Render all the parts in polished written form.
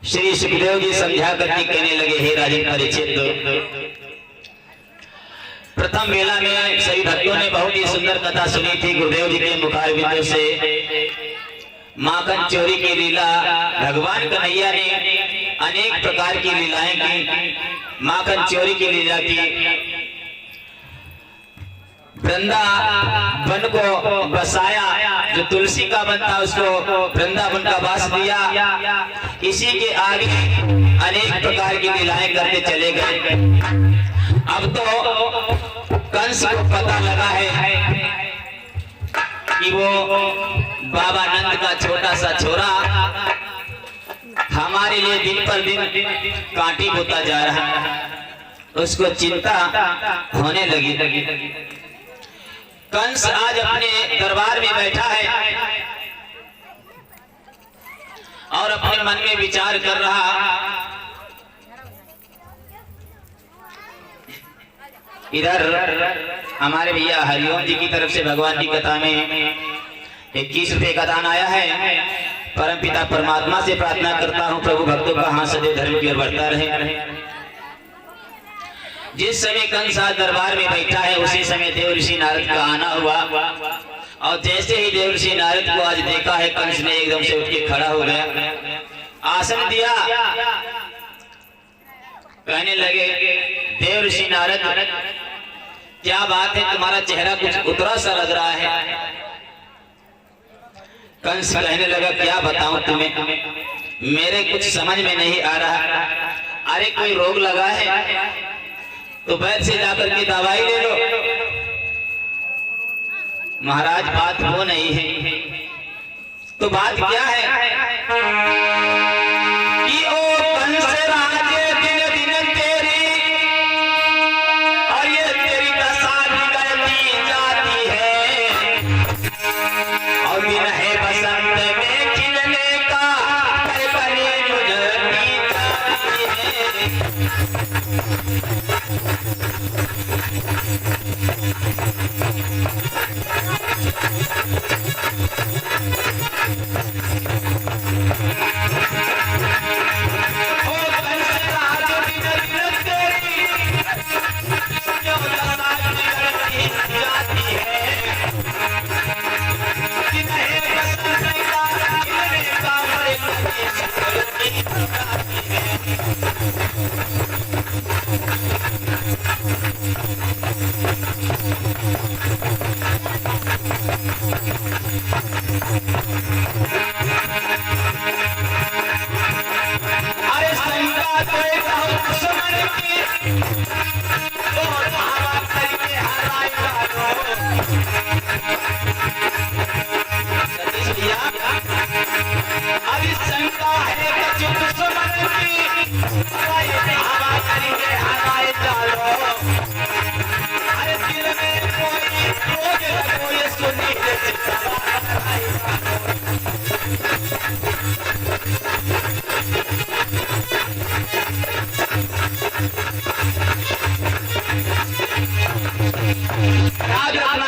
श्री सुखदेव जी समझा करके कहने लगे, हे राजन परीक्षित, प्रथम वेला में सभी भक्तों ने बहुत ही सुंदर कथा सुनी थी गुरुदेव जी के मुखारबिंदों से। माखन चोरी की लीला, भगवान कन्हैया ने अनेक प्रकार की लीलाएं की। माखन चोरी की लीला की, वृंदावन को बसाया, जो तुलसी का वन था उसको वृंदावन का वास दिया। इसी के आगे अनेक प्रकार की लीलाएं करते चले गए। अब तो कंस को पता लगा है कि वो बाबा नंद का छोटा सा छोरा हमारे लिए दिन पर दिन कांटी बोता जा रहा है। उसको चिंता होने लगी। कंस आज अपने दरबार में बैठा है और अपने मन में विचार कर रहा। इधर हमारे भैया हरिओम जी की तरफ से भगवान की कथा में 21 रुपए का दान आया है। परमपिता परमात्मा से प्रार्थना करता हूँ, प्रभु भक्तों का हाथ सदैव धर्म की ओर बढ़ता रहे। जिस समय कंस आज दरबार में बैठा है उसी समय देव ऋषि नारद का आना हुआ, और जैसे ही देव ऋषि नारद को आज देखा है, कंस ने एकदम से उठ के खड़ा हो गया, आसन दिया। कहने लगे, देव ऋषि नारद, क्या बात है, तुम्हारा चेहरा कुछ उतरा सा लग रहा है। कंस कहने लगा, क्या बताऊं तुम्हें, मेरे कुछ समझ में नहीं आ रहा। अरे कोई रोग लगा है तो वैद्य से जाकर के दवाई ले लो। महाराज बात वो नहीं है। तो बात क्या है कि ओ कंस राजे, दिन दिन तेरी और ये तेरी दशा बिगड़ती जाती है, और दिन है बसंत में खिलने का कलकली गुजरती जाती है।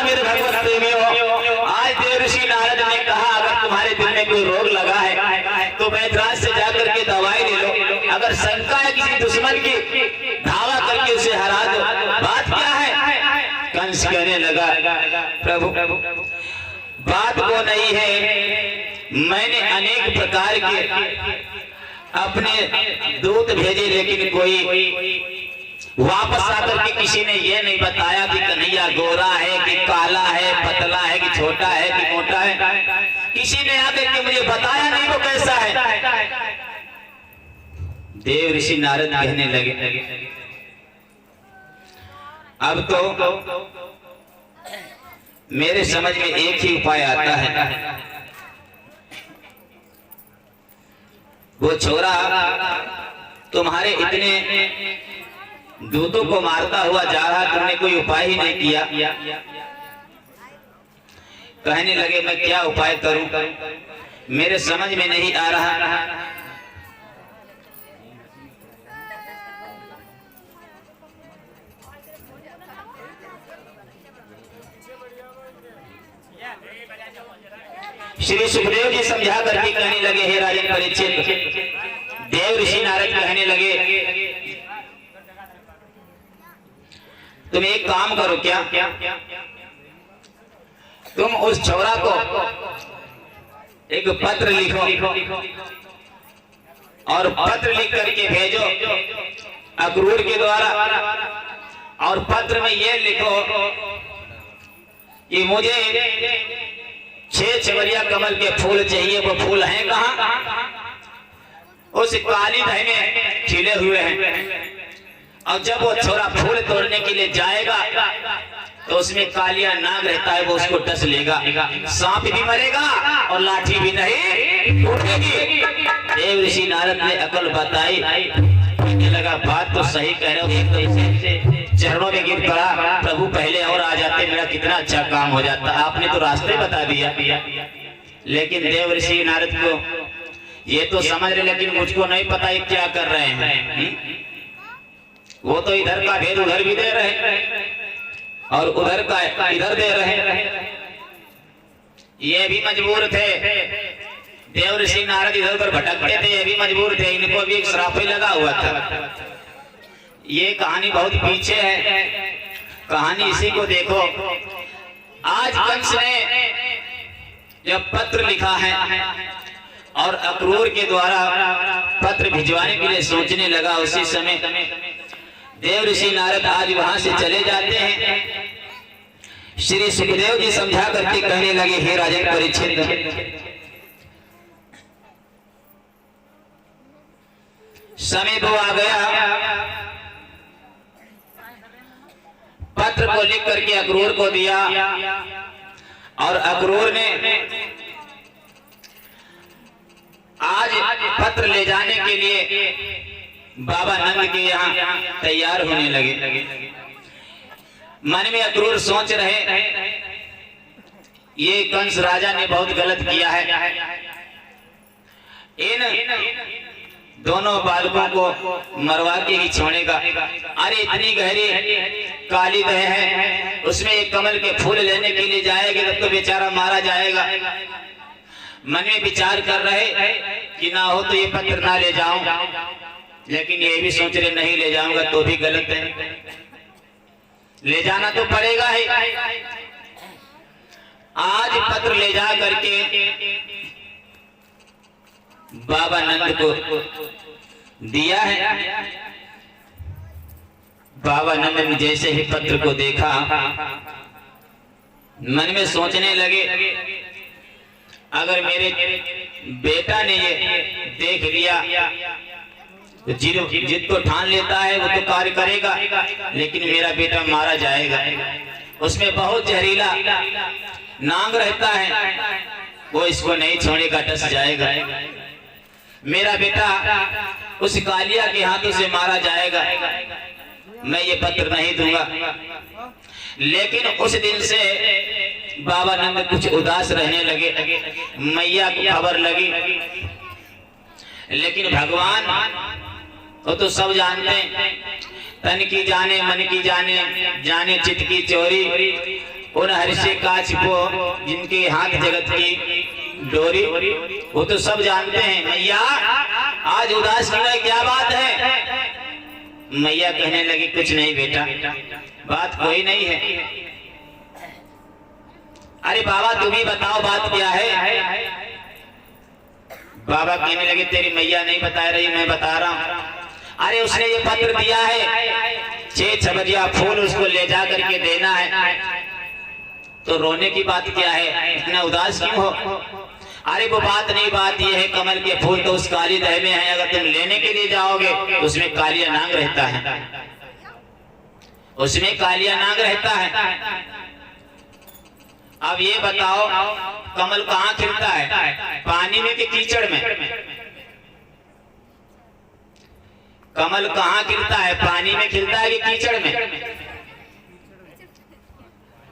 मेरे भगवत प्रेमियों, आज देव ऋषि नारद ने कहा, अगर तुम्हारे दिल में कोई रोग लगा है तो वैद्यराज से जाकर के दवाई ले लो। अगर शंका है किसी दुश्मन की, धावा करके उसे हरा दो। बात क्या है? कंस कहने लगा, प्रभु बात वो नहीं है। मैंने अनेक प्रकार के अपने दूत भेजे, लेकिन कोई वापस आकर के किसी ने ये नहीं बताया कि कन्हैया गोरा है कि काला है, पतला है कि छोटा है कि मोटा है। किसी ने आकर के मुझे बताया नहीं वो कैसा है। देव ऋषि नारद कहने लगे, अब तो मेरे समझ में एक ही उपाय आता है। वो छोरा तुम्हारे इतने दूतों को मारता हुआ जा रहा, तुमने कोई उपाय ही नहीं किया। कहने लगे, मैं क्या उपाय करूं, मेरे समझ में नहीं आ रहा। श्री सुखदेव जी समझा करके कहने लगे, हे राजन परीक्षित, देव ऋषि नारद कहने लगे, तुम एक काम करो, क्या तुम उस छोरा को एक पत्र लिखो और पत्र लिख करके भेजो अक्रूर के द्वारा, और पत्र में ये लिखो कि मुझे 6 छबरिया कमल के फूल चाहिए। वो फूल हैं कहाँ? उस काली दह में खिले हुए हैं। और जब वो छोरा फूल तोड़ने के लिए जाएगा तो उसमें कालिया नाग रहता है, वो उसको डस लेगा, सांप भी मरेगा और लाठी भी नहीं टूटेगी। देव ऋषि नारद ने अकल बताई, कहने लगा बात तो सही कह रहे हो, चरणों में गिर पड़ा, प्रभु पहले और आ जाते, मेरा कितना अच्छा काम हो जाता। आपने तो रास्ते बता दिया। लेकिन देव ऋषि नारद को ये तो समझ रहे, लेकिन मुझको नहीं पता ये क्या कर रहे हैं। वो तो इधर का भेद उधर भी दे रहे और उधर का इधर दे रहे। ये भी मजबूर थे, देव ऋषि नारद इधर उधर भटकते थे, ये भी मजबूर थे, इनको भी एक श्राप ही लगा हुआ था। ये कहानी बहुत पीछे है, कहानी इसी को देखो। आज कंस ने जब पत्र लिखा है और अक्रूर के द्वारा पत्र भिजवाने के लिए सोचने लगा, उसी समय देव ऋषि नारद आज वहां से चले जाते हैं। श्री सुखदेव जी समझा करके कहने लगे, हे राजन परीक्षित, समय तो आ गया, पत्र को लिख करके अक्रूर को दिया और अक्रूर ने आज पत्र ले जाने के लिए बाबा नंद के यहाँ तैयार होने लगे। मन में अक्रूर सोच रहे, ये कंस राजा ने बहुत गलत किया है, इन दोनों बालकों को मरवा के ही छोड़ेगा। अरे इतनी गहरी काली दह है, उसमें एक कमल के फूल लेने के लिए जाएगा तब तो बेचारा मारा जाएगा। मन में विचार कर रहे कि ना हो तो ये पत्र ना ले जाऊं, लेकिन ये भी सोच रहे नहीं ले जाऊंगा तो भी गलत है, ले जाना तो पड़ेगा ही। आज पत्र ले जा करके बाबा नंद को दिया है। बाबा नंद ने जैसे ही पत्र को देखा, मन में सोचने लगे, अगर मेरे बेटा ने ये देख लिया तो जिद को ठान लेता है वो तो कार्य करेगा, लेकिन मेरा बेटा मारा जाएगा। उसमें बहुत जहरीला नाग रहता है, वो इसको नहीं छोड़ेगा, डस जाएगा। मेरा बेटा उस कालिया के हाथों से मारा जाएगा, मैं ये पत्र नहीं दूंगा। लेकिन उस दिन से बाबा नंद कुछ उदास रहने लगे। मैया को खबर लगी, लेकिन भगवान वो तो सब जानते हैं, तन की जाने मन की जाने, जाने चित्त की चोरी, उन हर्षे काछ को जिनके हाथ जगत की डोरी, वो तो सब जानते हैं। मैया आज उदास क्यों है, क्या बात है? मैया कहने लगी, कुछ नहीं बेटा, बात कोई नहीं है। अरे बाबा तुम ही बताओ बात क्या है। बाबा कहने लगे, तेरी मैया नहीं बता रही, मैं बता रहा हूं। अरे उसने ये पत्र दिया है, 6 छबरिया फूल उसको ले जा करके देना है, तो रोने की बात क्या है, इतना उदास क्यों हो? अरे वो बात नहीं, बात ये है कमल के फूल तो उस काली दह में है, अगर तुम लेने के लिए जाओगे तो उसमें कालिया नाग रहता है, उसमें कालिया नाग रहता है। अब ये बताओ कमल कहाँ खिलता है, पानी में कि कीचड़ में? कमल कहाँ खिलता है, पानी में खिलता है कि कीचड़ में?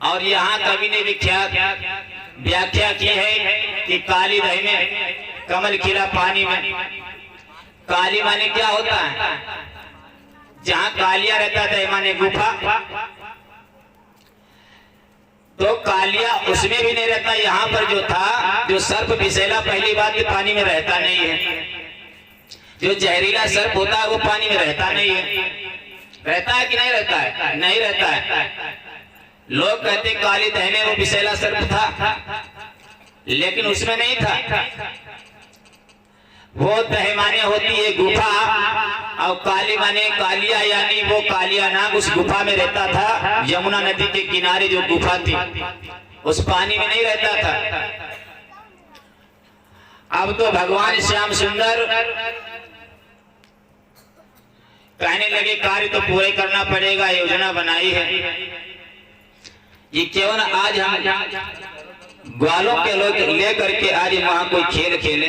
और यहाँ कवि ने व्याख्या की है कि काली दह में कमल खिला पानी में। काली माने क्या होता है, जहाँ कालिया रहता था माने गुफा, तो कालिया उसमें भी नहीं रहता। यहाँ पर जो था, जो सर्प विषैला, पहली बात पानी में रहता नहीं है। जो जहरीला सर्प होता है वो पानी में रहता नहीं है। रहता है कि नहीं रहता है? नहीं रहता है। लोग कहते काली दह में वो विषैला सर्प था, लेकिन उसमें नहीं था। वो दह माने होती है गुफा, और काली माने कालिया, यानी वो कालिया नाग उस गुफा में रहता था। यमुना नदी के किनारे जो गुफा थी उस पानी में नहीं रहता था। अब तो भगवान श्याम सुंदर कहने लगे कार्य तो पूरे करना पड़ेगा, योजना बनाई है। ये क्यों ना आज हम ग्वालों के लोग लेकर के आज वहां कोई खेल खेले।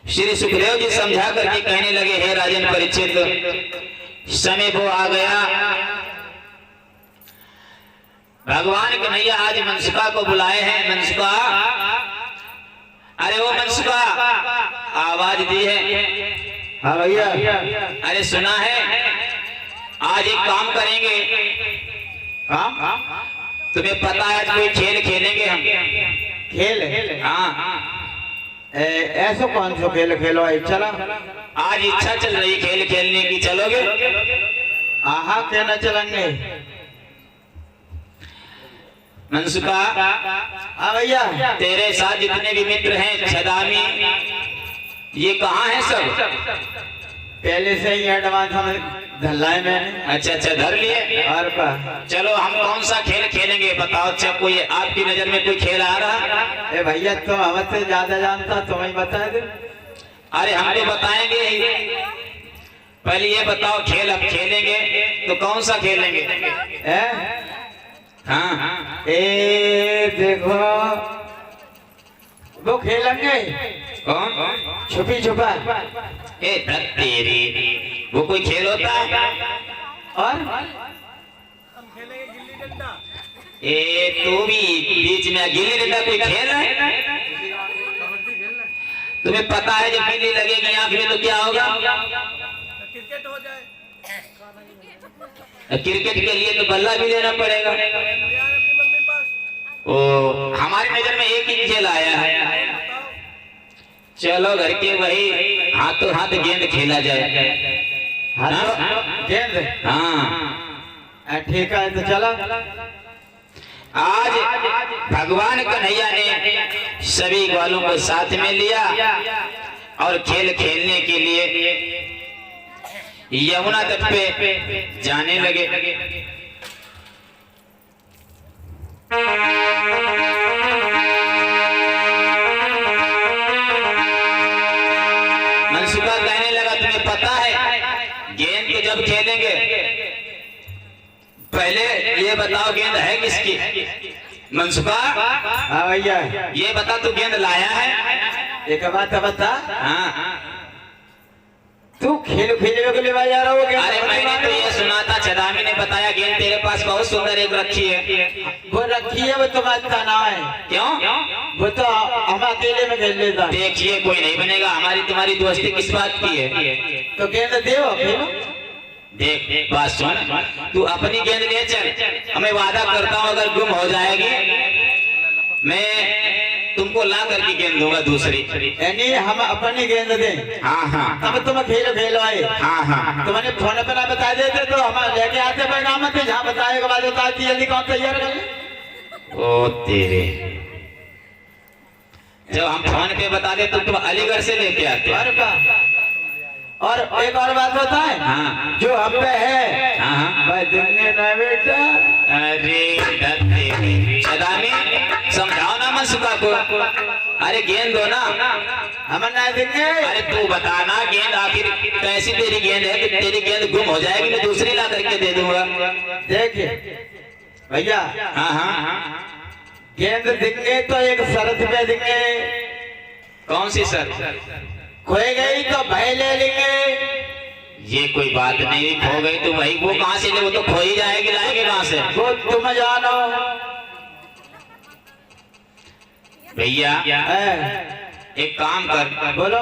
श्री सुखदेव जी समझा करके कहने लगे, हे राजन परीक्षित, समय वो आ गया। भगवान कन्हैया आज मनसुका को बुलाए हैं। मनसुका, अरे वो मनसुका, आवाज दी है। हाँ भैया। अरे सुना है, आज एक काम करेंगे। हाँ, तुम्हें पता है आज कोई खेल खेलेंगे हम। खेल? हाँ। ऐसा कौन सा खेल खेलो? चला, आज इच्छा चल रही खेल खेलने की, चलोगे? हाँ, क्यों न चलेंगे। मनसुका, हाँ भैया। तेरे साथ जितने भी मित्र हैं, छदामी, ये कहाँ हैं सब? पहले से ही एडवांस हमें धरला है मैंने। अच्छा, धर लिए। और का चलो हम कौन सा खेल खेलेंगे बताओ। अच्छा, कोई आपकी नजर में कोई खेल आ रहा? ए भैया, तुम हमसे ज्यादा जानता, तुम ही बता दो। अरे हम तो बताएंगे ही। पहले ये बताओ, खेल अब खेलेंगे तो कौन सा खेलेंगे? हाँ, देखो वो खेलेंगे। कौन? छुपी छुपा। तेरी, वो कोई खेल होता है? और तू भी बीच में गिल्ली डंडा कोई खेल है? तुम्हें पता है जब गिल्ली लगेगी आंख में तो क्या होगा? क्रिकेट हो जाए। क्रिकेट के लिए तो बल्ला भी लेना पड़ेगा। ओ, हमारी नजर में एक ही खेल आया है। चलो घर के वही हाथों हाथ गेंद खेला जाए। गेंद? हाँ, ठीक है, तो चलो। आज भगवान कन्हैया ने सभी ग्वालों को साथ में लिया और खेल खेलने के लिए यमुना तट पे जाने लगे। मनसुका कहने लगा, तुम्हें पता है गेंद को जब खेलेंगे पहले ये बताओ गेंद है किसकी? मनसुका, हाँ भैया। ये बता तू गेंद लाया है? एक बात बता। हाँ, तू खेल खेलने के लिए जा रहा हो? अरे मैंने तो ये सुना था, छदामी ने बताया गेंद तेरे पास बहुत सुंदर एक रखी है। वो रखी है, वो तुम्हारा नाम है। क्यों? वो तो हम अकेले में खेल लेता। देखिए, कोई नहीं बनेगा। हमारी तुम्हारी दोस्ती किस बात की है? तो गेंद दे। देख बात सुन, तू अपनी गेंद ले चल। हमें वादा करता हूँ अगर गुम हो जाएगी मैं तुमको ला करके गेंद दूंगा दूसरी। यानी हम अपनी गेंद दें? हाँ हाँ। तब तुम खेलो आए। हाँ हाँ। तुम्हारे फोन पे ना बता देते तो हम लेके आते पैगाम थे। जहाँ बताएगा बाद बता दी, जल्दी कौन तैयार कर ले। ओ तेरे, जब हम फोन पे बता दे तो तुम अलीगढ़ से लेके आते। और एक और बात होता है। हाँ। जो हम पे है। हाँ। भाई देंगे ना बेटा। अरे छदामी, समझाओ ना मनसुका को। अरे गेंद दो ना। हम ना देंगे। अरे तू बताना गेंद आखिर कैसी तेरी गेंद है कि तेरी गेंद गुम हो जाएगी, मैं दूसरी ला करके दे दूंगा। देख भैया। हाँ हाँ। गेंद देंगे तो एक शर्त पे देंगे। कौन सी शर्त? खोई गई तो भाई ले लेंगे। ये कोई बात नहीं, खो गई तो वही, वो कहाँ से ले? वो तो खो ही जाएगी, लाएंगे कहाँ से? वो तुम जानो भैया। एक काम कर, बोलो।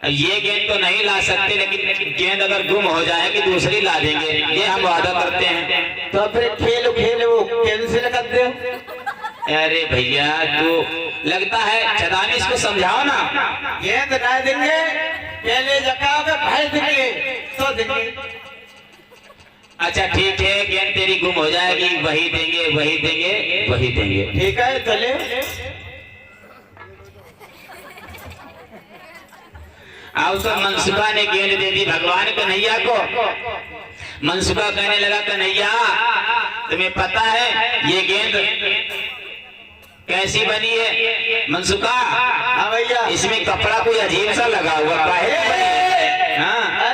ये गेंद तो नहीं ला सकते, लेकिन गेंद अगर गुम हो जाएगी दूसरी ला देंगे, ये हम वादा करते हैं। तो फिर खेल वो कैंसिल कर दो। अरे भैया, तू लगता है छदानी, इसको समझाओ ना। गेंद नहीं देंगे, पहले जगाओगे भाई देंगे तो देंगे। अच्छा ठीक है, गेंद तेरी गुम हो जाएगी, वही देंगे वही देंगे वही देंगे। ठीक है तो ले। अब तो मनसुखा ने गेंद दे दी भगवान कन्हैया को। मनसुखा कहने लगा, कन्हैया तुम्हें पता है ये गेंद कैसी बनी है? मनसुखा, हाँ भैया, इसमें कपड़ा कोई अजीब सा लगा हुआ है। हाँ,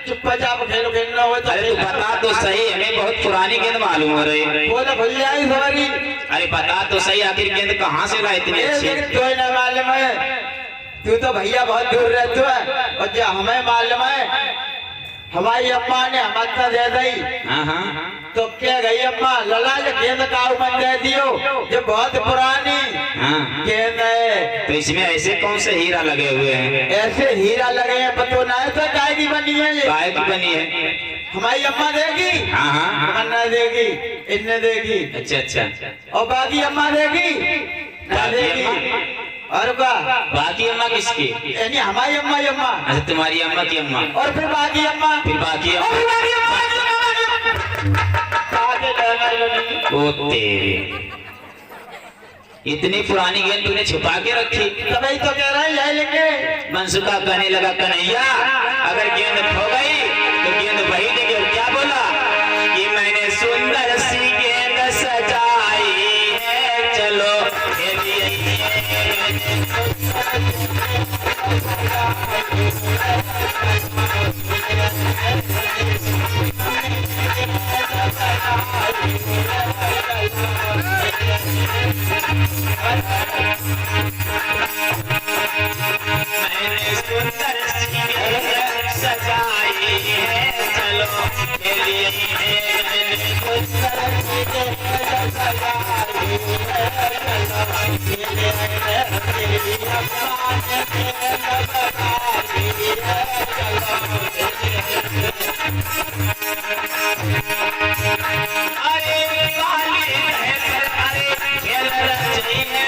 चुपचाप खेलो, खेलना हो तो। अरे तू बता तो सही, हमें बहुत पुरानी गेंद मालूम हो रही। बोला भैया ही सवारी। अरे बता तो सही, आखिर गेंद कहाँ से ला इतनी अच्छी? तो ना मालूम है, तू तो भैया बहुत दूर रहते है, और जो हमें मालूम है हमारी अम्मा ने हमारा दे दी। हाँ, तो क्या गई अम्मा, लला जो गेंद काऊ मन दे दियो, जो बहुत पुरानी गेंद है। तो इसमें ऐसे कौन से हीरा लगे हुए हैं? ऐसे हीरा लगे हैं, पतो ना है तो काय की बनी है ये? काय की बनी है? हमारी अम्मा देगी। हाँ, अन्ना देगी, इन्ने देगी। अच्छा। और बाकी अम्मा देगी ना देगी। और बाकी अम्मा किसकी? यानी हमारी अम्मा ही अम्मा। अच्छा, तुम्हारी अम्मा की अम्मा। और फिर बाकी अम्मा। फिर बाकी अम्मा। ओ तेरे, इतनी पुरानी गेंद तूने छुपा के रखी? तभी तो कह रहा है यही लेंगे। मनसुखा कहने लगा, कन्हैया अगर गेंद खो गई तो गेंद वही देगी। और क्या बोला कि मैंने सुंदर सी गेंद सजाई है, चलो मैंने सुंदर सी गेंद सजाई है, चलो खेलिए। मैंने सुंदर सी गेंद सजाई है, चलो खेलिए। अरे काली अरे खेल रही है,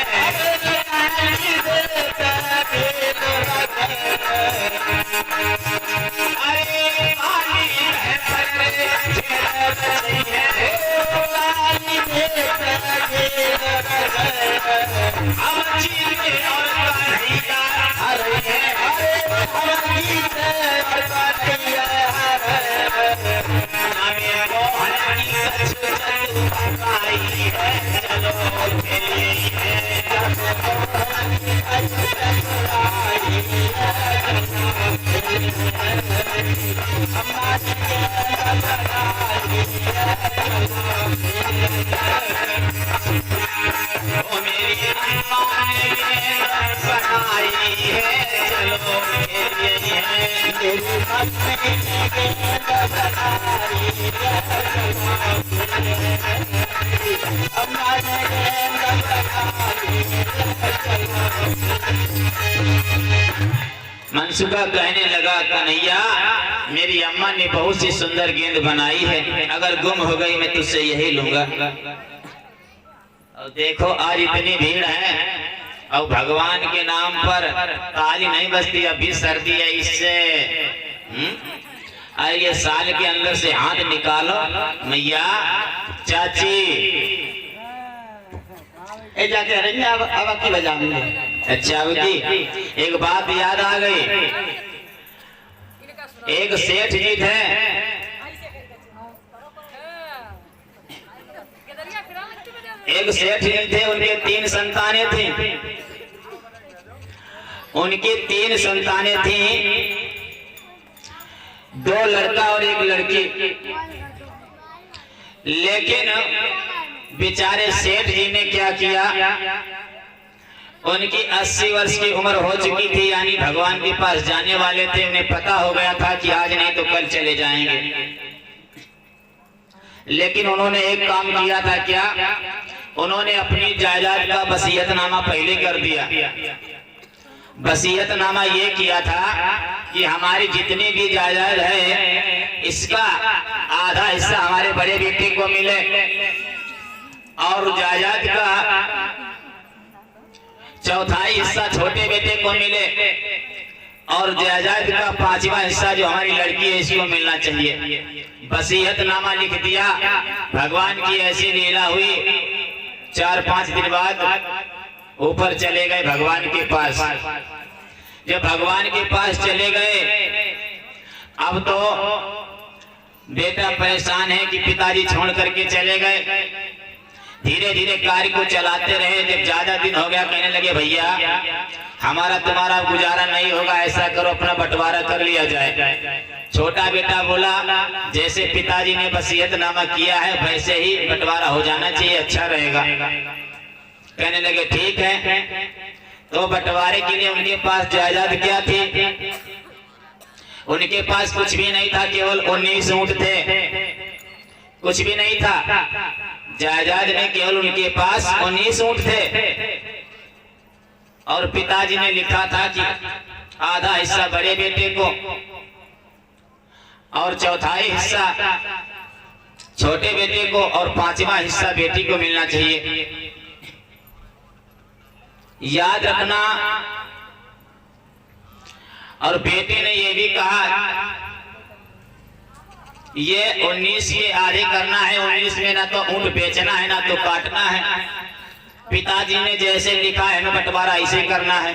मनसुखा कहने लगा, कन्हैया मेरी अम्मा ने बहुत सी सुंदर गेंद बनाई है, अगर गुम हो गई मैं तुझसे यही लूंगा। और देखो आज इतनी भीड़ है और भगवान के नाम पर ताली नहीं बजती, अभी सर्दी है इससे। अरे ये साल के अंदर से हाथ निकालो मैया चाची। जाके अब की बजाएंगे। अच्छा जी, एक बात याद आ गई। एक सेठ जी थे, एक सेठ जी थे, उनके 3 संतानें थी। उनकी 3 संतानें थी, 2 लड़का और 1 लड़की। लेकिन बेचारे सेठ जी ने क्या किया, उनकी 80 वर्ष की उम्र हो चुकी थी, यानी भगवान के पास जाने वाले थे। उन्हें पता हो गया था कि आज नहीं तो कल चले जाएंगे। लेकिन उन्होंने एक काम किया था, क्या? उन्होंने अपनी जायदाद का वसीयतनामा पहले कर दिया। वसीयतनामा ये किया था कि हमारी जितनी भी जायदाद है इसका आधा हिस्सा हमारे बड़े बेटे को मिले और जायदाद का चौथाई हिस्सा छोटे बेटे को मिले और जायदाद का 5वां हिस्सा जो हमारी लड़की है इसको मिलना चाहिए। वसीयतनामा लिख दिया। भगवान की ऐसी लीला हुई, 4-5 दिन बाद ऊपर चले गए भगवान के पास। जब भगवान के पास चले गए, अब तो बेटा परेशान है कि पिताजी छोड़ करके चले गए। धीरे धीरे कार्य को चलाते रहे। जब ज्यादा दिन हो गया, कहने लगे भैया हमारा तुम्हारा गुजारा नहीं होगा, ऐसा करो अपना बंटवारा कर लिया जाए। छोटा बेटा बोला जैसे पिताजी ने वसीयतनामा किया है वैसे ही बंटवारा हो जाना चाहिए, अच्छा रहेगा। कहने लगे ठीक है। तो बंटवारे के लिए उनके पास जायदाद क्या थी? उनके पास कुछ भी नहीं था, केवल 19 ऊंट थे, कुछ भी नहीं था। जायदाद में केवल उनके पास 19 ऊंट थे और पिताजी ने लिखा था कि आधा हिस्सा बड़े बेटे को और चौथाई हिस्सा छोटे बेटे को और 5वां हिस्सा बेटी को मिलना चाहिए। याद रखना। और बेटे ने यह भी कहा ये 19 ये आधे करना है, 19 में ना तो ऊंट बेचना है ना तो काटना है। पिताजी ने जैसे लिखा है ना बंटवारा ऐसे करना है।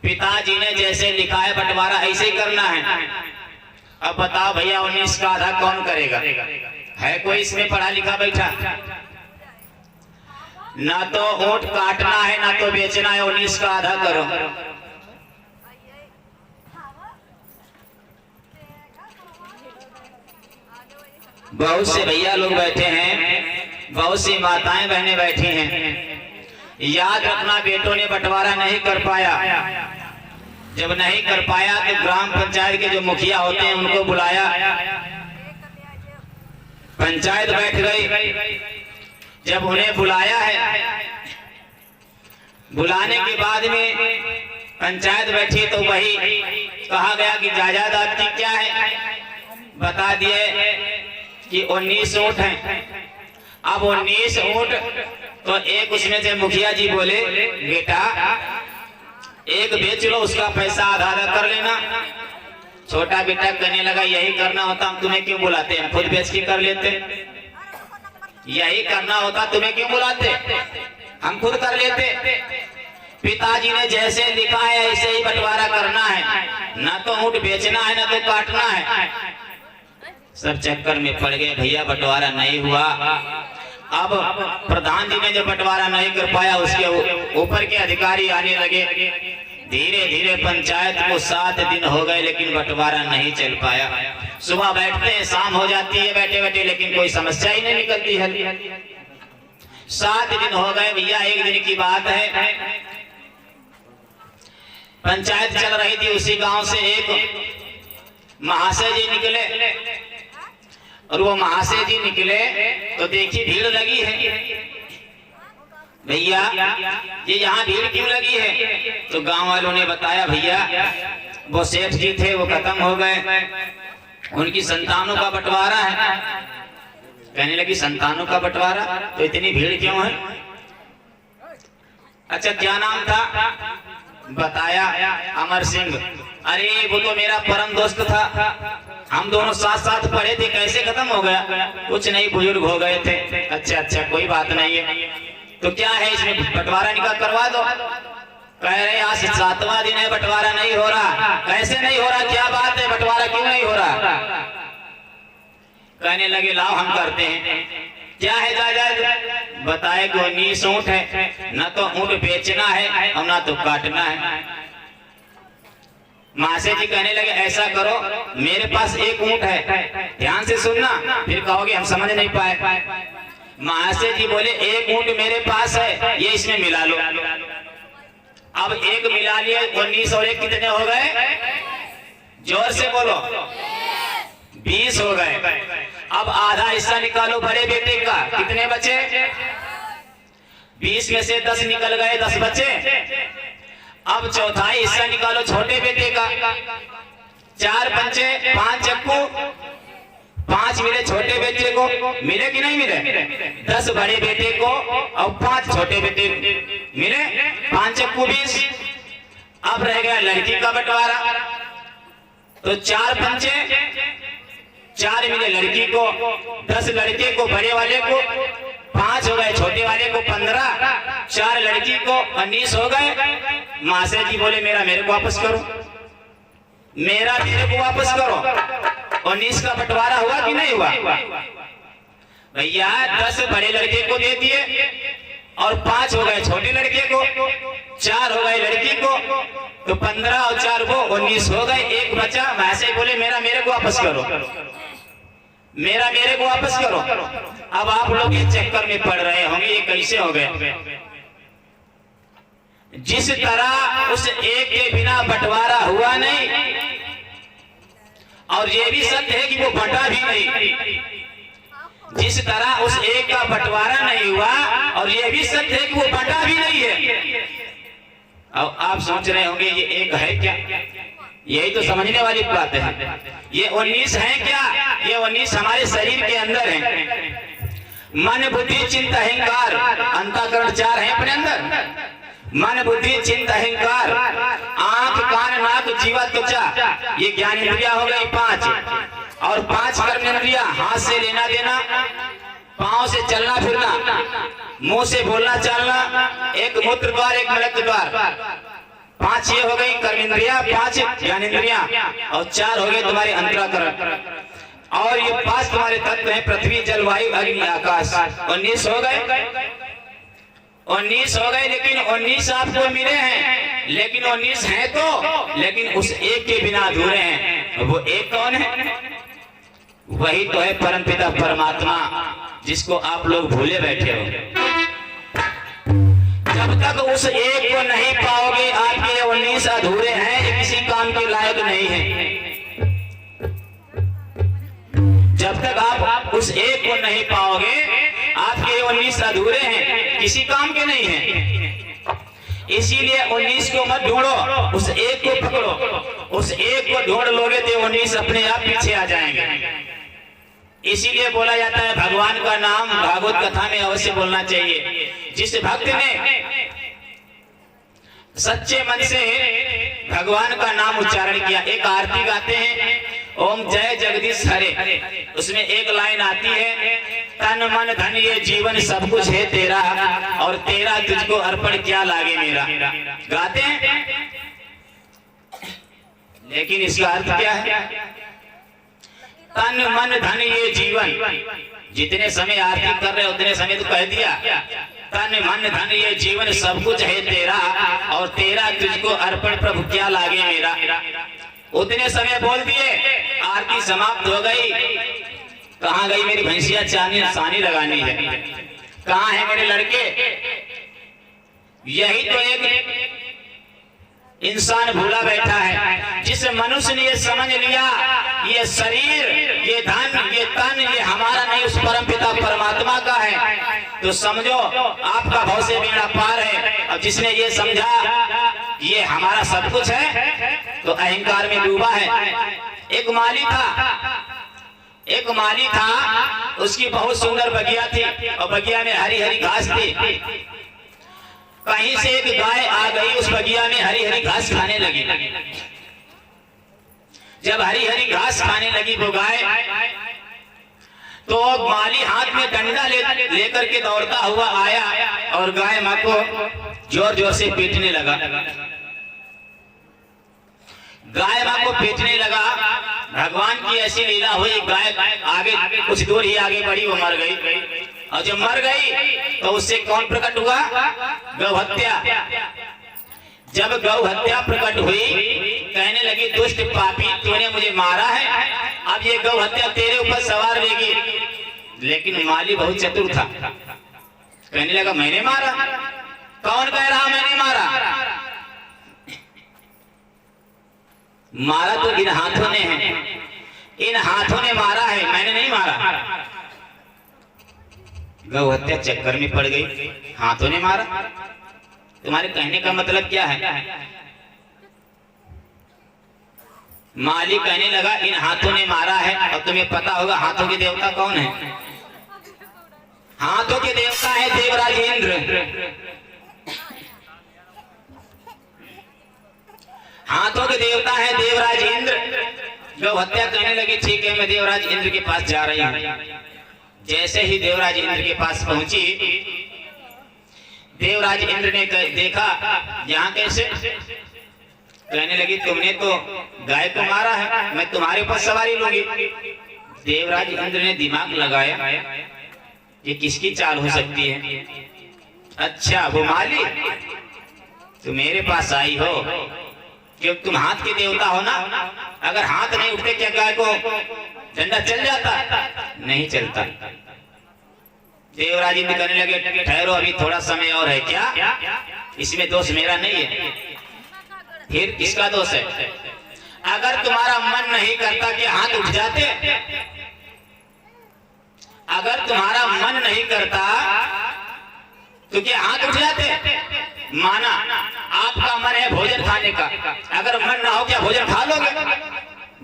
पिताजी ने जैसे लिखा है बंटवारा ऐसे ही करना है। अब बताओ भैया 19 का आधा कौन करेगा? है कोई इसमें पढ़ा लिखा बैठा? ना तो ऊंट काटना है ना तो बेचना है, 19 का आधा करो। बहुत से भैया लोग बैठे हैं, बहुत सी माताएं बहनें बैठी हैं। याद रखना, बेटों ने बंटवारा नहीं कर पाया। जब नहीं कर पाया तो ग्राम पंचायत के जो मुखिया होते हैं उनको बुलाया। पंचायत बैठ गई। जब उन्हें बुलाया है, बुलाने के बाद में पंचायत बैठी तो वही कहा गया कि जायदाद आपकी क्या है? बता दिए कि 19 ऊंट हैं। अब 19 ऊंट तो एक उसमें से मुखिया जी बोले बेटा एक बेच लो, उसका पैसा आधा आधा कर लेना। छोटा बेटा कहने लगा यही करना होता हम तुम्हें क्यों बुलाते, हम खुद बेच के कर लेते। यही करना होता तुम्हें क्यों बुलाते, हम खुद कर लेते। पिताजी ने जैसे लिखा है ऐसे ही बंटवारा करना है, ना तो ऊंट बेचना है ना तो काटना है। सब चक्कर में पड़ गए भैया, बंटवारा नहीं हुआ। अब प्रधान जी ने जब बंटवारा नहीं कर पाया, उसके ऊपर के अधिकारी आने लगे। धीरे धीरे पंचायत को 7 दिन हो गए लेकिन बंटवारा नहीं चल पाया। सुबह बैठते हैं, शाम हो जाती है बैठे बैठे, लेकिन कोई समस्या ही नहीं निकलती है। 7 दिन हो गए भैया। एक दिन की बात है, पंचायत चल रही थी, उसी गांव से एक महाशय जी निकले। और वो महाशय जी निकले तो देखिए भीड़ लगी है। भैया ये यहाँ भीड़ क्यों लगी है? तो गांव वालों ने बताया भैया वो सेठ जी थे, वो खत्म हो गए, उनकी संतानों का बंटवारा है। कहने लगी संतानों का बंटवारा, तो इतनी भीड़ क्यों है? अच्छा क्या नाम था? बताया अमर सिंह। अरे वो तो मेरा परम दोस्त था, हम दोनों साथ साथ पढ़े थे, कैसे खत्म हो गया? कुछ नहीं, बुजुर्ग हो गए थे। अच्छा अच्छा कोई बात नहीं है, तो क्या है इसमें बंटवारा निकाह करवा दो। कह रहे आज 7वां दिन है बंटवारा नहीं हो रहा। कैसे नहीं हो रहा, क्या बात है, बंटवारा क्यों नहीं हो रहा? कहने लगे लाओ हम करते हैं। क्या है जायदाद? बताए कि 19 ऊंट है, ना तो ऊंट बेचना है और ना तो काटना है। महाशय जी कहने लगे ऐसा करो, मेरे पास एक ऊंट है, ध्यान से सुनना, फिर कहोगे हम समझ नहीं पाए। महाशय जी बोले एक ऊंट मेरे पास है, ये इसमें मिला लो। अब एक मिला लिए, 19 और एक कितने हो गए? जोर से बोलो। 20 हो गए। अब आधा हिस्सा निकालो बड़े बेटे का, कितने बचे? 20 में से 10 निकल गए, 10 बचे। अब चौथाई हिस्सा निकालो छोटे बेटे का। 4 पंचे 5 चक्कू 5 मिले छोटे बेटे को, मिले कि नहीं मिले? 10 बड़े बेटे को और 5 छोटे बेटे मिले, 5 चक्कू 20। अब रह गया लड़की का बंटवारा, तो 4 पंचे, 4 मिले लड़की को, 10 लड़के को बड़े वाले को, 5 हो गए छोटे वाले को 15, 4 लड़की को 19 हो गए। मासे जी बोले मेरा मेरे को वापस करो, मेरा मेरे को वापस करो। 19 का बंटवारा हुआ कि नहीं हुआ? भैया 10 बड़े लड़के को दे दिए और 5 हो गए छोटे लड़के को, 4 हो गए लड़की को, तो 15 और 4 वो 19 हो गए, एक बचा। वैसे बोले मेरा मेरे को वापस करो, मेरा मेरे को वापस करो। अब आप लोग ये चक्कर में पड़ रहे होंगे ये कैसे हो गए? जिस तरह उस एक के बिना बंटवारा हुआ नहीं, और ये भी सत्य है कि वो बंटा भी नहीं। जिस तरह उस एक का बंटवारा नहीं हुआ, और ये भी सत्य है कि वो बंटा भी नहीं है। अब आप सोच रहे होंगे ये एक है क्या? यही तो समझने वाली बात है। ये 19 है क्या? ये 19 हमारे शरीर के अंदर है। मन बुद्धि चित्त अहंकार, अंतःकरण 4 है अपने अंदर। मन बुद्धि चित्त अहंकार, आंख कान नाक जीवा त्वचा, ये ज्ञान इंद्रिया हो गई 5, और 5 कर्म इंद्रिया, हाथ से लेना देना, पांव से चलना फिरना, मुंह से बोलना चालना, एक मूत्र द्वार एक मलक द्वार, 5 ये हो गई कर्म इंद्रिया, 5 ज्ञान इंद्रिया, और 4 हो गए तुम्हारे अंतःकरण। और ये 5 तुम्हारे तत्व हैं, पृथ्वी जल वायु अग्नि आकाश। 19 हो गए, 19 हो गए। लेकिन 19 आपको मिले हैं, लेकिन 19 हैं तो, लेकिन उस एक के बिना अधूरे हैं। वो एक कौन है? वही तो है परमपिता परमात्मा, जिसको आप लोग भूले बैठे हो। जब तक उस एक को नहीं पाओगे, आपके 19 अधूरे हैं, ये किसी काम के लायक नहीं है। जब तक आप उस एक को नहीं पाओगे, आपके 19 अधूरे हैं, किसी काम के नहीं हैं। इसीलिए 19 को मत ढूंढो, उस एक को पकड़ो। उस एक को ढूंढ लोगे तो 19 अपने आप पीछे आ जाएंगे। इसीलिए बोला जाता है भगवान का नाम भागवत कथा में अवश्य बोलना चाहिए। जिस भक्त ने सच्चे मन से भगवान का नाम उच्चारण किया, एक आरती गाते हैं ओम जय जगदीश हरे, उसमें एक लाइन आती है, तन मन धन ये जीवन सब कुछ है तेरा, और तेरा तुझको अर्पण क्या लागे मेरा। गाते हैं, लेकिन इसका अर्थ क्या है? तन मन धन ये जीवन, जितने समय आरती कर रहे उतने समय तो कह दिया, तन मन धन ये जीवन सब कुछ है तेरा, और तेरा तुझको अर्पण प्रभु क्या लागे मेरा। उतने समय बोल दिए, आरती समाप्त हो गई। कहाँ गई मेरी भैंसिया सानी लगानी है, कहाँ है मेरे लड़के? यही तो एक इंसान भूला बैठा है। जिस मनुष्य ने ये समझ लिया ये शरीर, ये धन, ये तन, ये हमारा नहीं, उस परमपिता परमात्मा का है, तो समझो आपका भव से बेड़ा पार है। अब जिसने ये समझा ये हमारा सब कुछ है, तो अहंकार में डूबा है। एक माली था, उसकी बहुत सुंदर बगिया थी, और बगिया में हरी हरी घास थी। कहीं से एक गाय आ गई, उस बगिया में हरी हरी घास खाने लगी। जब हरी हरी घास खाने लगी वो गाय, तो माली हाथ में डंडा लेकर के दौड़ता हुआ आया, और गाय माँ को जोर जोर से पीटने लगा। गाय माँ को पीटने लगा। भगवान की ऐसी लीला हुई, गाय आगे कुछ दूर ही आगे बढ़ी, वो मर गई। और जब मर गई तो उससे कौन प्रकट हुआ? गौ हत्या। जब गौ हत्या प्रकट हुई, कहने लगी दुष्ट पापी तूने मुझे मारा है, अब ये गौ हत्या तेरे ऊपर सवार लेगी। लेकिन माली बहुत चतुर था, कहने लगा मैंने मारा? कौन कह रहा मैंने मारा? मारा तो इन हाथों ने है, इन हाथों ने मारा है, मैंने नहीं मारा। गौ हत्या चक्कर में पड़ गई, हाथों ने मारा। तुम्हारे कहने का मतलब क्या है? माली कहने लगा इन हाथों ने मारा है, और तुम्हें पता होगा हाथों के देवता कौन है? हाथों के देवता है देवराज इंद्र। हाथों के देवता है देवराज इंद्र। जो हत्या कहने लगी ठीक है मैं देवराज इंद्र के पास जा रही हूं। जैसे ही देवराज इंद्र के पास पहुंची, देवराज इंद्र ने देखा यहाँ कैसे, कहने लगी तुमने तो गाय को मारा है, मैं तुम्हारे ऊपर सवारी लूंगी। देवराज इंद्र ने दिमाग लगाया ये किसकी चाल हो सकती है। अच्छा वो माली तुम मेरे पास आई हो क्योंकि तुम हाथ के देवता हो ना। अगर हाथ नहीं उठते क्या गाय को डंडा चल जाता? नहीं चलता। देवराज इंद्र कहने लगे ठहरो अभी थोड़ा समय और है। क्या इसमें दोष मेरा नहीं है, फिर किसका दोष है? अगर तुम्हारा मन नहीं करता कि हाथ उठ जाते, अगर तुम्हारा मन नहीं करता तो क्या हाथ उठ जाते? माना आपका मन है भोजन खाने का, अगर मन ना हो क्या भोजन खा लोगे?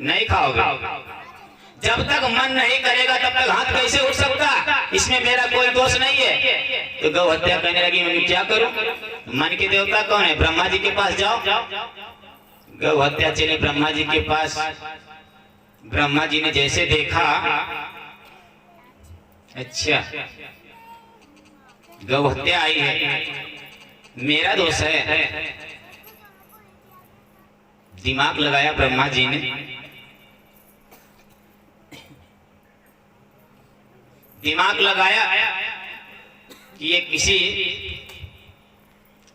नहीं खाओगे। जब तक मन नहीं करेगा तब तक हाथ कैसे उठ सकता? इसमें मेरा कोई दोष नहीं है। तो गौ हत्या कहने लगी मैं क्या करूं? मन के देवता कौन है? ब्रह्मा जी के पास जाओ। गौ हत्या चले ब्रह्मा जी के पास। ब्रह्मा जी ने जैसे देखा, अच्छा गौ हत्या आई है, मेरा दोष है। दिमाग लगाया ब्रह्मा जी ने, दिमाग लगाया कि ये किसी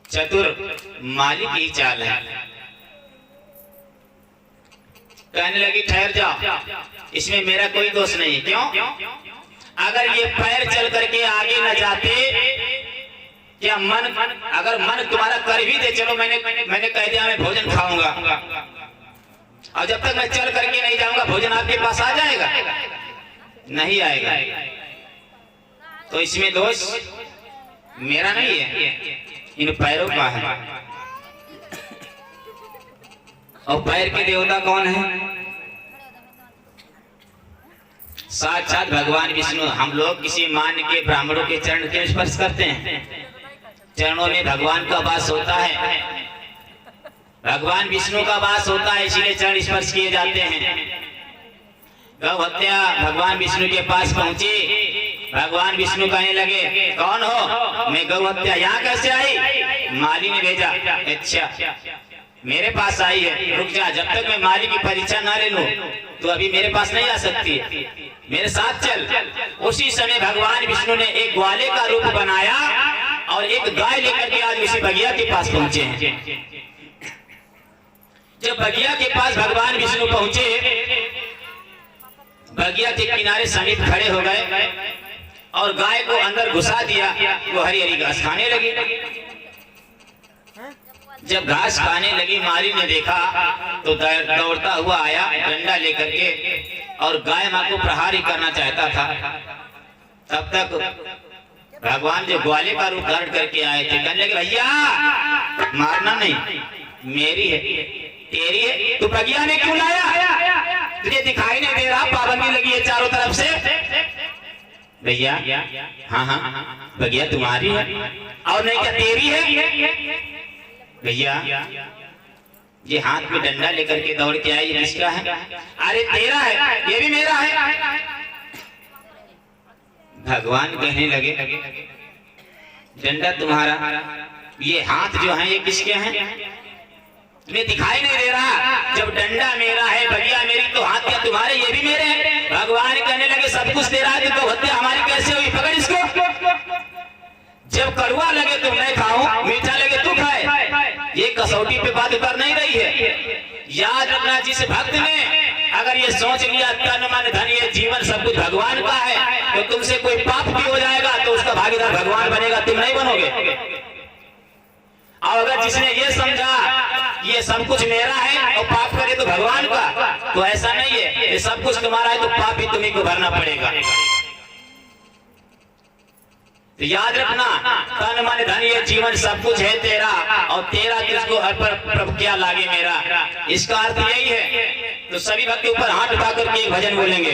चतुर माली की चाल है। कहने लगी ठहर जाओ, इसमें मेरा कोई दोष नहीं। क्यों? अगर ये पैर चल करके आगे न जाते, क्या मन, अगर मन तुम्हारा कर भी दे, चलो मैंने कह दिया मैं भोजन खाऊंगा, और जब तक मैं चल करके नहीं जाऊंगा भोजन आपके पास आ जाएगा? नहीं आएगा। तो इसमें दोष मेरा नहीं है, इन पैरों का है। और पैर के देवता कौन है? साक्षात भगवान विष्णु। हम लोग किसी मान के ब्राह्मणों के चरण के स्पर्श करते हैं, चरणों में भगवान का वास होता है, भगवान विष्णु का वास होता है, इसीलिए चरण स्पर्श किए जाते हैं। गौ हत्या भगवान विष्णु के पास पहुंची। भगवान विष्णु कहने लगे कौन हो? मैं गौ हत्या। यहाँ कैसे आई? माली ने भेजा। अच्छा मेरे पास आई है, रुक जा, जब तक मैं माली की परीक्षा ना ले लूं तो अभी मेरे पास नहीं आ सकती, मेरे साथ चल। उसी समय भगवान विष्णु ने एक ग्वाले का रूप बनाया और एक गाय लेकर के आज उसी बगिया के पास पहुंचे हैं। जब बगिया के पास भगवान विष्णु पहुंचे, बगिया के किनारे समीप खड़े हो गए और गाय को अंदर घुसा दिया। वो हरी हरी घास खाने लगी। जब घास खाने लगी, माली ने देखा तो दौड़ता हुआ आया डंडा लेकर के, और गाय मां को प्रहार ही करना चाहता था। तब तक भगवान जो ग्वाले का रूप धारण करके आए थे कहने लगे भैया मारना नहीं, मेरी है, तेरी है, तू बगिया में क्यों लाया? तुझे दिखाई नहीं दे रहा पाबंदी लगी है चारों तरफ से? भैया हाँ हाँ बगिया तुम्हारी है, और नहीं क्या तेरी है? भैया ये हाथ में डंडा लेकर के दौड़ के आई, ये किसका है? अरे तेरा है, ये भी मेरा है। भगवान कहने लगे डंडा तुम्हारा, ये हाथ जो है ये किसके हैं? तुम्हें दिखाई नहीं दे रहा? जब डंडा मेरा है, बगिया मेरी, तो हाथ क्या तुम्हारे? ये भी मेरे हैं। भगवान कहने लगे सब कुछ तेरा है, तो हत्या हमारी कैसे हुई? पकड़ इसको। जब कड़वा लगे तो मैं खाऊं, मीठा लगे तू खाए, ये कसौटी पे बात उतर नहीं रही है। याद रखना, जिस भक्त ने अगर ये सोच लिया तन मन धन ये जीवन सब कुछ भगवान का है, तो तुमसे कोई पाप भी हो जाएगा तो उसका भागीदार भगवान बनेगा, तुम नहीं बनोगे। और अगर जिसने ये समझा ये सब कुछ मेरा है और पाप करे तो भगवान का, तो ऐसा नहीं है, ये सब कुछ तुम्हारा है तो पाप भी तुम्हीं को भरना पड़ेगा। तो याद रखना, तन मन धन ये जीवन सब कुछ है तेरा, और तेरा तुझको हर पर क्या लागे मेरा, इसका अर्थ यही है। तो सभी भक्त ऊपर हाथ उठा करके एक भजन बोलेंगे।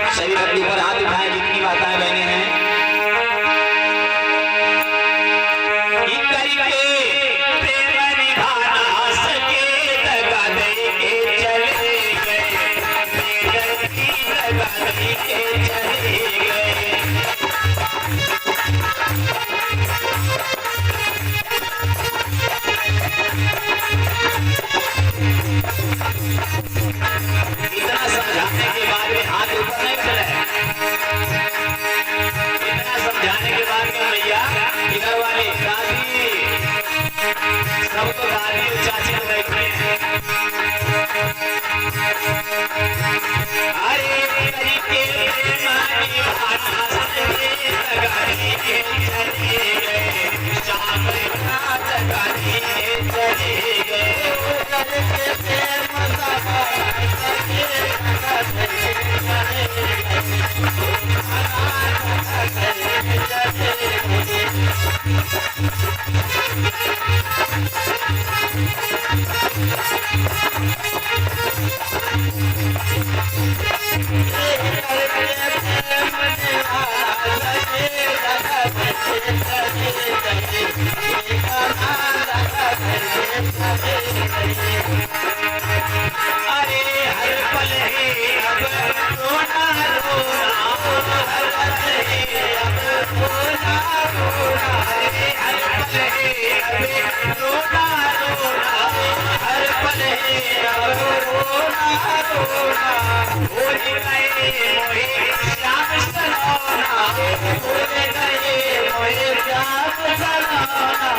सभी भक्त ऊपर हाथ उठाए, जितनी माताएं बहने हैं। इतना समझाने के बाद में हाथ ऊपर नहीं उठे। इतना समझाने के बाद में मैया इधर वाली दादी, सब तो दादी और चाची को बैठे हैं। अरे तरीके मानी भाना सजे लगाने के चले गए, शाम रात गाने के चले गए। अरे हर पल है अब रोना रोना, हर पल है अब रोना रोना, हर पल है अब रोना रोना, हर पल है अब रोना रोना। भूल गए मोहे श्याम सलोना, भूल गए मोहे श्याम सलोना।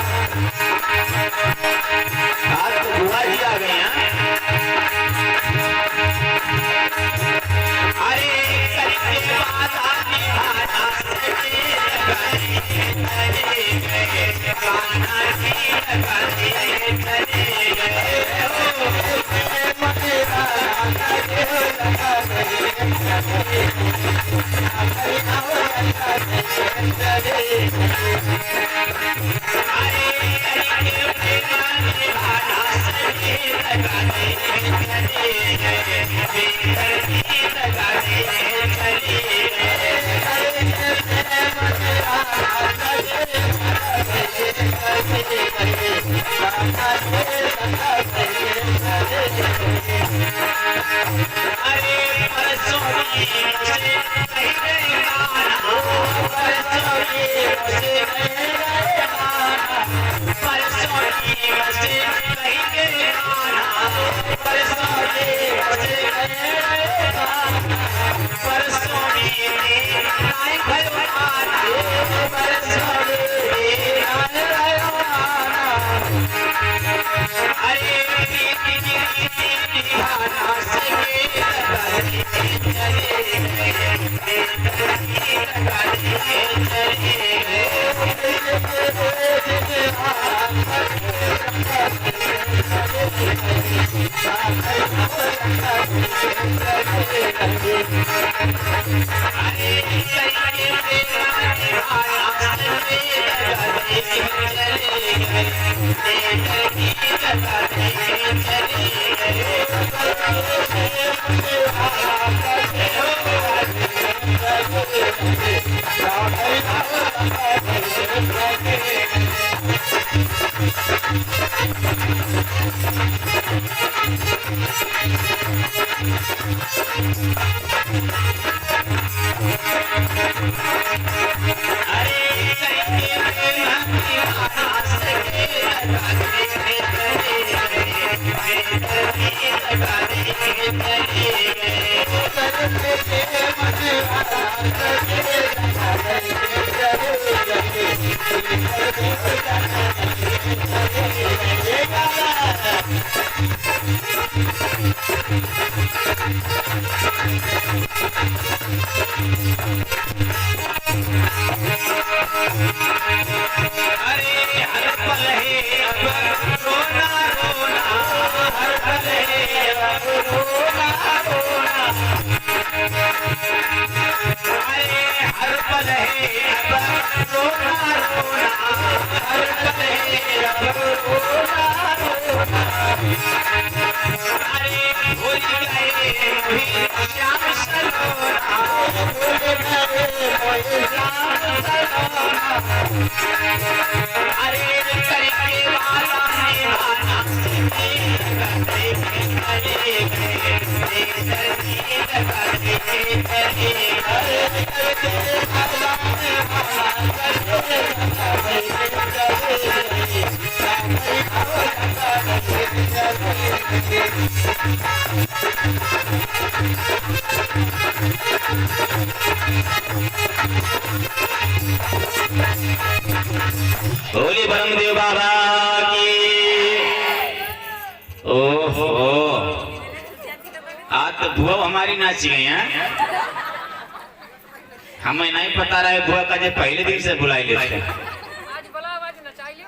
आज तो बुआ जी आ गए हैं। अरे करके बाधा निभाना सजे लगाने चले गए, गाना जी लगाने चले गए। अरे हर पल है अब प्यार करे अरे भूल गए मोहि श्याम सलोना भूल गए मोहि श्याम सलोना अरे करके वाला निभाना बोले ब्रह्मदेव बाबा की। ओहो आज तो बुआ हमारी नाच गई हैं। हमें नहीं पता रहा है बुआ का जो पहले दिन से बुलाई लेते हैं। आज बला आवाज नचाई ले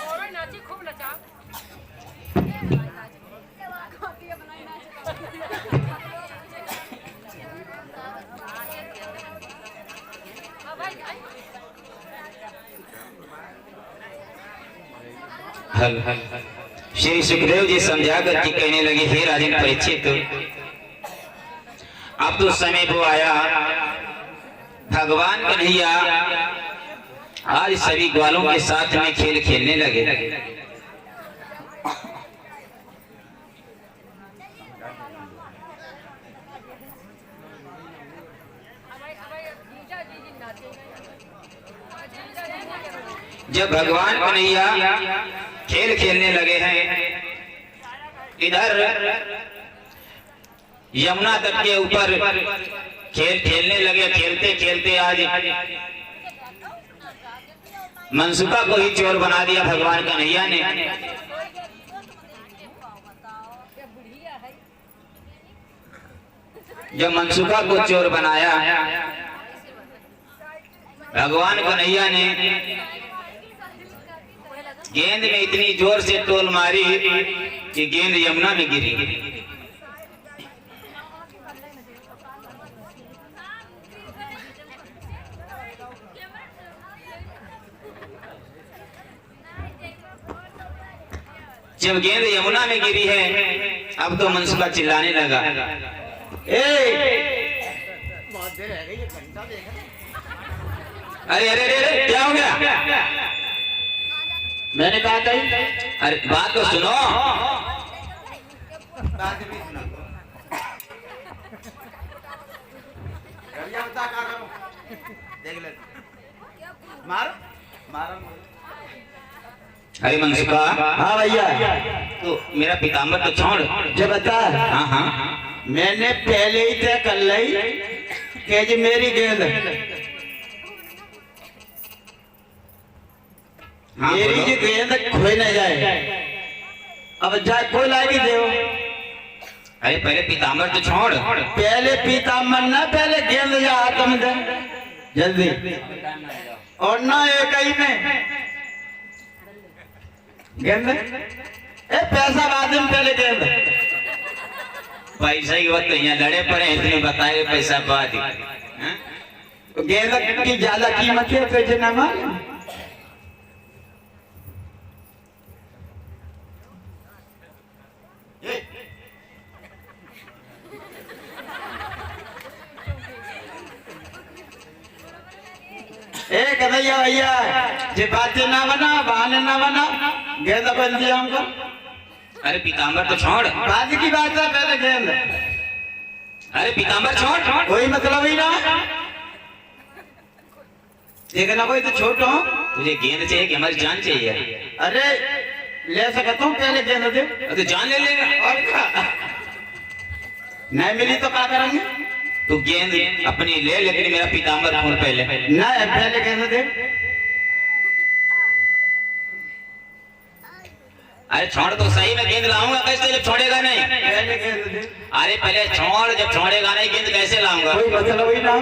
और नाची खूब नचा हल हल श्री सुखदेव जी समझा करके कहने लगे हे राजन परीक्षित अब तो समय वो आया भगवान कन्हैया आज सभी ग्वालों के साथ में खेल खेलने लगे। जब भगवान कन्हैया खेल खेलने लगे हैं इधर यमुना तट के ऊपर खेल खेलने लगे। खेलते खेलते आज मनसुखा को ही चोर बना दिया भगवान कन्हैया ने। जब मनसुखा को चोर बनाया भगवान कन्हैया ने गेंद में इतनी जोर से टोल मारी कि गेंद यमुना में गिरी। जब गेंद यमुना में गिरी है अब तो मनसुखा चिल्लाने लगा बहुत देर है ये घंटा देखा। अरे अरे अरे क्या हो गया? मैंने कहा कहीं अरे बात तो सुनो। बात भी सुना बता कर रहा हूं देख ले मारो मारो। अरे मनसुखा हाँ भैया तो मेरा पीताम्बर तो छोड़। जब बता हाँ हाँ मैंने पहले ही तय कर ली कि जी मेरी गेंद हाँ, मेरी बोलो। जी गेंद खोई न जाए। अब जाए कोई लाएगी देव। अरे पहले पीताम्बर तो छोड़। पहले पीताम्बर ना पहले गेंद जा हाथ में दे जल्दी और ना एक ही में गेंद ए पैसा बाद में पहले गेंद। पैसा की बात यहाँ लड़े पड़े हैं इतने बताए पैसा बाद ही हाँ? गेंद की ज्यादा कीमत है तुझे ना मालूम। ए कन्हैया भैया जे बातें ना बना बहाने ना बना गेंद बन दिया हमको। अरे पीताम्बर तो छोड़। बाद की बात है पहले गेंद। अरे पीताम्बर छोड़। कोई मतलब ही ना देखना कोई तो छोटो तुझे गेंद चाहिए कि हमारी जान चाहिए? अरे ले सकता हूँ पहले गेंद दे तो जान ले लेगा और क्या? नहीं मिली तो क्या करेंगे? तू गेंद अपनी ले लेकिन मेरा पीताम्बर फोन पहले। ना पहले गेंद दे। अरे छोड़ तो सही मैं गेंद लाऊंगा कैसे जब छोड़ेगा नहीं? पहले गेंद दे। अरे पहले छोड़ जब छोड़ेगा नहीं गेंद कैसे लाऊंगा? कोई मतलब ही ना।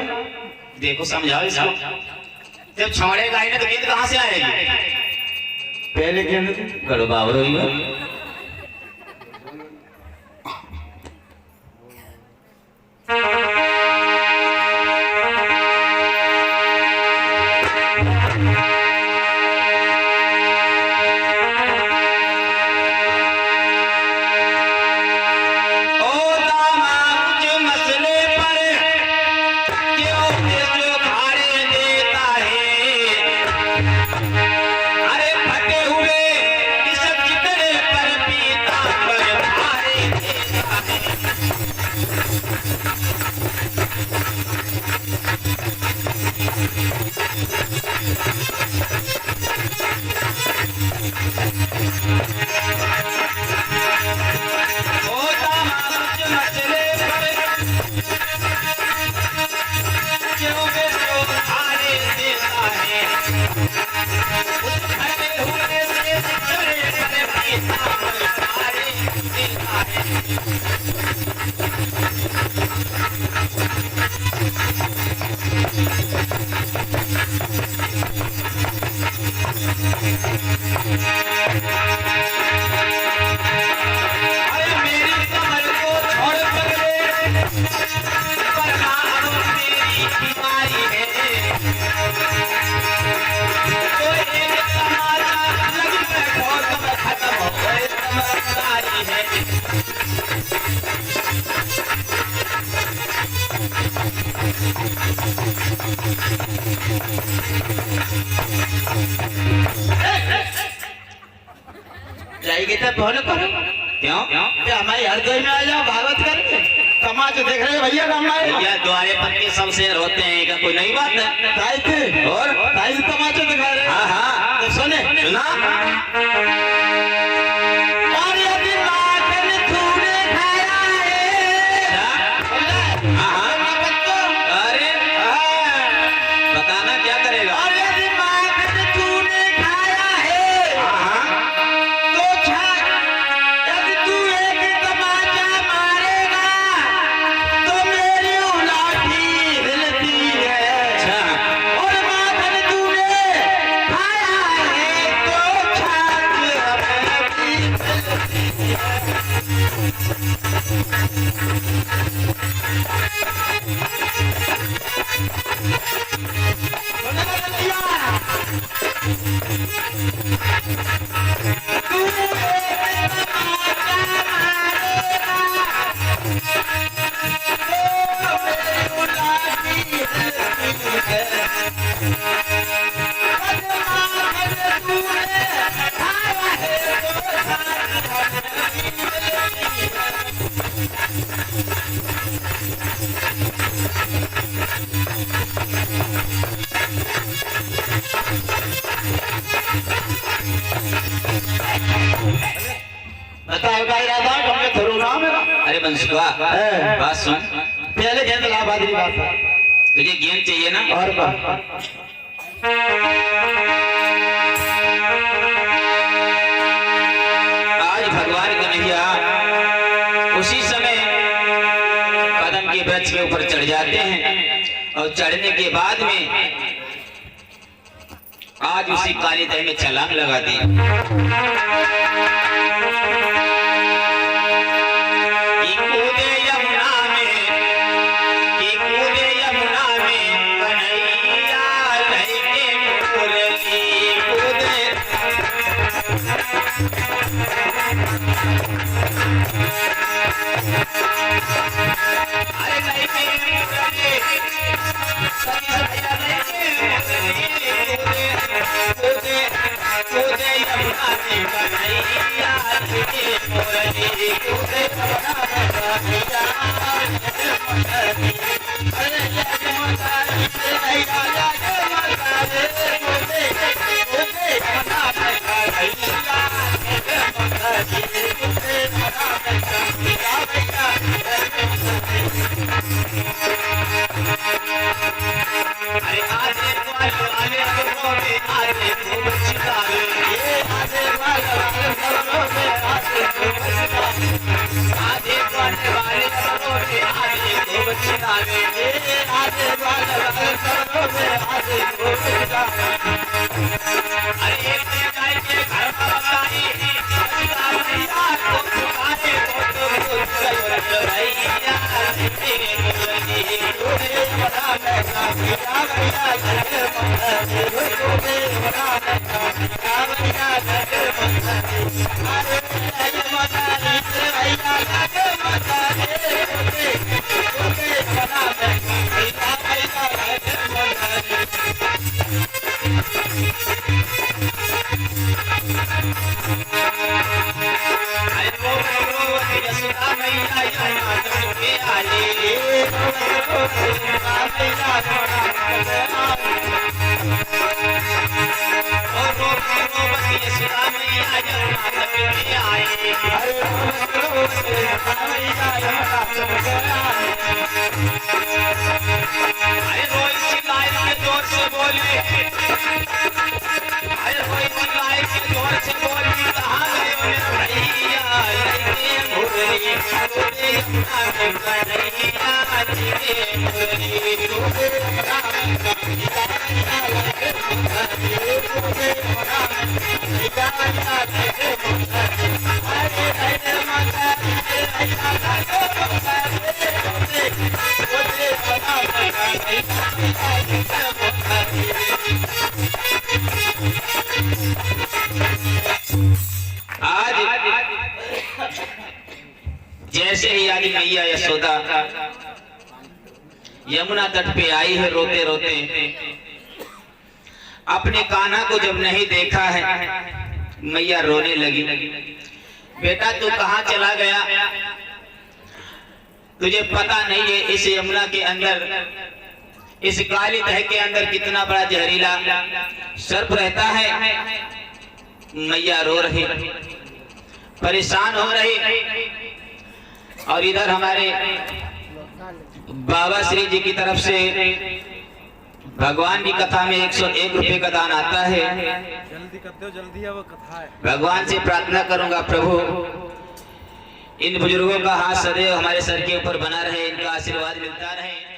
देखो समझाओ इसको। जब छोड़ेगा ही नहीं तो गेंद कहाँ से आएगी? पहले गेंद दे। करो बाबरो अरे मेरी कमर को छोड़ पगले, वरना अब मेरी बीमारी है। तो एक तमाचा लगी बैठो तो मैं खत्म हो गए, समझदारी है। जाएगी तो फोन करो क्यों कि हमारी हरदोई में आ जाओ भागवत करके तमाचे देख रहे हो भैया का हमारे भैया द्वारे पर के सब शेर होते हैं, क्या कोई नई बात है? ताई थे और ताई तमाचे दिखा रहे हाँ हाँ तो सुने सुना। और यदि माखन तूने खाया है हाँ हाँ अरे बताना क्या करेगा? और यदि माखन तूने खाया है तो छाक यदि तू एक तमाचा मारेगा तो मेरी लाठी हिलती है। अच्छा और माखन तूने खाया है तो छाक अपनी हिलती है। सुना भैया तू एक तमाचा मारेगा तो मेरी लाठी हिलती है। और माखन तूने खाया है तो छाक अपनी हिलती है। बताओ का इरादा है हमने थोड़ा नाम है अरे बंसुआ बात सुन, पहले गेंद ला बादरी बात तुझे गेंद चाहिए ना? और बात आज भगवान कन्हैया उसी समय कदम के वृक्ष के ऊपर चढ़ जाते हैं और चढ़ने के बाद में आज उसी काली दही में छलांग लगाती है। कि कूदे यमुना में, कि कूदे यमुना में, कन्हैया लहके मुरली कूदे। अरे लहके मुरली, सभी भैया लहके मुरली कूदे, कूदे यमुना में, कन्हैया लहके मुरली कूदे यमुना में, कन्हैया लहके मुरली। अरे लहके मुरली से भैया लहके मुरली कूदे, कूदे यमुना में, कन्हैया लहके मुरली कूदे यमुना में, कन्हैया भैया लहके मुरली। अरे आजे वाले वाले घरों में आजे खूब छिपावे, ये आजे वाले वाले घरों में आजे खूब छिपावे, आजे वाले वाले घरों में आजे खूब छिपावे, ये आजे वाले वाले घरों में आजे खूब छिपावे। अरे एक दिन जाएंगे घर में बताई भैया को पुकारे तो भैया तेरे मुरली तूने बड़ा महंगा भैया भैया लगे मुरली तूने बड़ा महंगा भैया भैया लगे मुरली। अरे लगे मुरली से भैया लगे मुरली तूने बड़ा महंगा भैया भैया लगे मुरली। अरे वो यशोदा मैया यमुना तट पे आई, यशोदा मैया यमुना तट पे आई। ओ यशोदा मैया यमुना तट पे आई, अरे यशोदा मैया यमुना तट पे आई। अरे रोई चिल्लाए के जोर से बोली, अरे रोई चिल्लाए के जोर से बोली, कहाँ गए मेरे भैया लहके मुरली कूदे यमुना में, कन्हैया लहके मुरली कूदे यमुना में। आज जैसे ही आदि मैया यशोदा यमुना तट पे आई है रोते रोते, अपने कान्हा को जब नहीं देखा है मैया रोने लगी। बेटा तू कहाँ चला गया? तुझे पता नहीं है इस यमुना के अंदर, इस काली तह के अंदर कितना बड़ा जहरीला सर्प रहता है। मैया रो रही, परेशान हो रही। और इधर हमारे बाबा श्री जी की तरफ से भगवान की कथा में 101 रुपए का दान आता है। जल्दी कर दो, जल्दी है वो कथा है। भगवान से प्रार्थना करूंगा प्रभु इन बुजुर्गों का हाथ सदैव हमारे सर के ऊपर बना रहे, इनका आशीर्वाद मिलता रहे।